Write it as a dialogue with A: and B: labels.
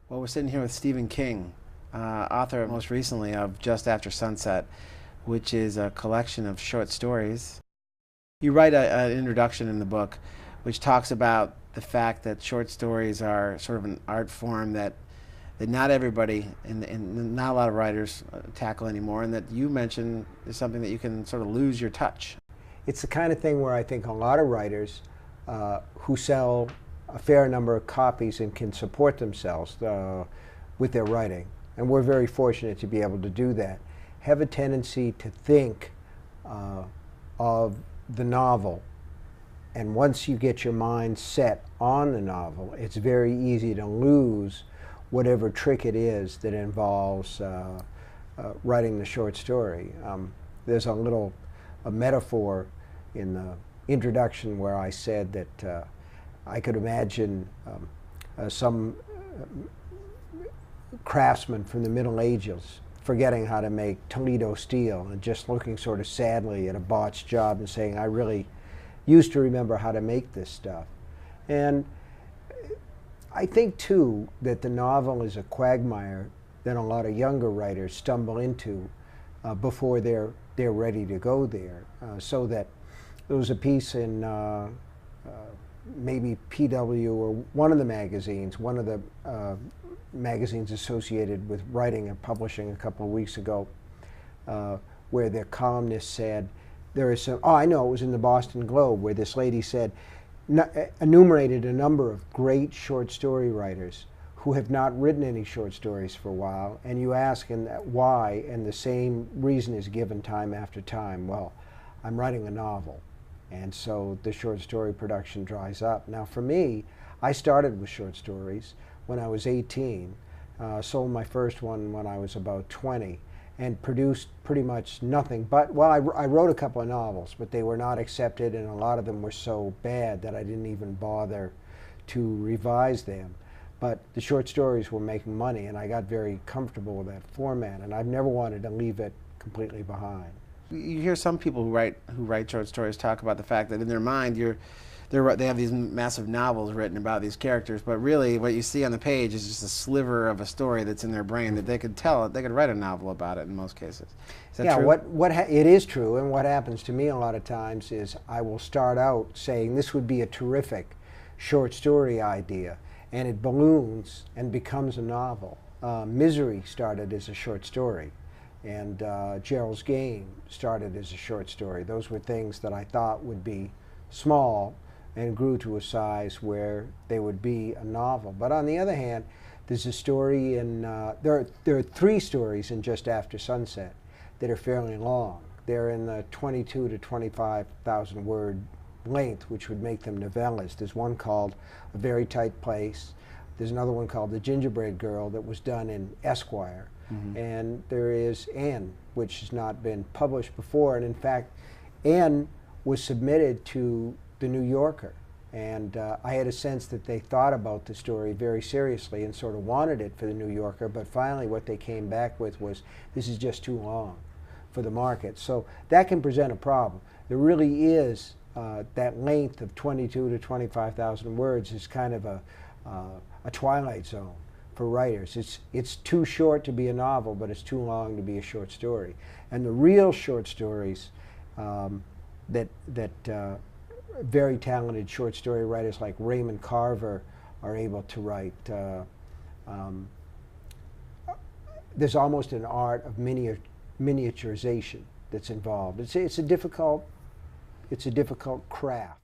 A: Well, we're sitting here with Stephen King, author most recently of Just After Sunset, which is a collection of short stories. You write an introduction in the book which talks about the fact that short stories are sort of an art form that not everybody and not a lot of writers tackle anymore, and that you mention is something that you can sort of lose your touch.
B: It's the kind of thing where I think a lot of writers who sell a fair number of copies and can support themselves with their writing, and we're very fortunate to be able to do that, have a tendency to think of the novel. And once you get your mind set on the novel, it's very easy to lose whatever trick it is that involves writing the short story. There's a metaphor in the introduction where I said that I could imagine some craftsman from the Middle Ages forgetting how to make Toledo steel and just looking sort of sadly at a botched job and saying, I really used to remember how to make this stuff. And I think too that the novel is a quagmire that a lot of younger writers stumble into before they're ready to go there. So that there was a piece in maybe PW or one of the magazines, one of the magazines associated with writing and publishing a couple of weeks ago, where their columnist said, there is some, oh I know, it was in the Boston Globe, where this lady said, enumerated a number of great short story writers who have not written any short stories for a while, and you ask why, and the same reason is given time after time. Well, I'm writing a novel, and so the short story production dries up. Now for me, I started with short stories when I was 18, sold my first one when I was about 20, and produced pretty much nothing but, well, I wrote a couple of novels, but they were not accepted, and a lot of them were so bad that I didn't even bother to revise them. But the short stories were making money, and I got very comfortable with that format, and I've never wanted to leave it completely behind.
A: You hear some people who write short stories talk about the fact that in their mind they have these massive novels written about these characters, but really what you see on the page is just a sliver of a story that's in their brain that they could write a novel about it in most cases. Is that true?
B: It is true, and what happens to me a lot of times is I will start out saying this would be a terrific short story idea, and it balloons and becomes a novel. Misery started as a short story, and Gerald's Game started as a short story. Those were things that I thought would be small and grew to a size where they would be a novel. But on the other hand, there's a story in, there are three stories in Just After Sunset that are fairly long. They're in the 22 to 25,000 word length, which would make them novellas. There's one called A Very Tight Place. There's another one called The Gingerbread Girl that was done in Esquire. Mm-hmm. And there is Anne, which has not been published before. And in fact, Anne was submitted to the New Yorker, and I had a sense that they thought about the story very seriously and sort of wanted it for the New Yorker, but finally what they came back with was, this is just too long for the market. So that can present a problem. There really is that length of 22 to 25,000 words is kind of a twilight zone for writers. It's too short to be a novel, but it's too long to be a short story. And the real short stories that very talented short story writers like Raymond Carver are able to write. There's almost an art of miniaturization that's involved. It's a difficult craft.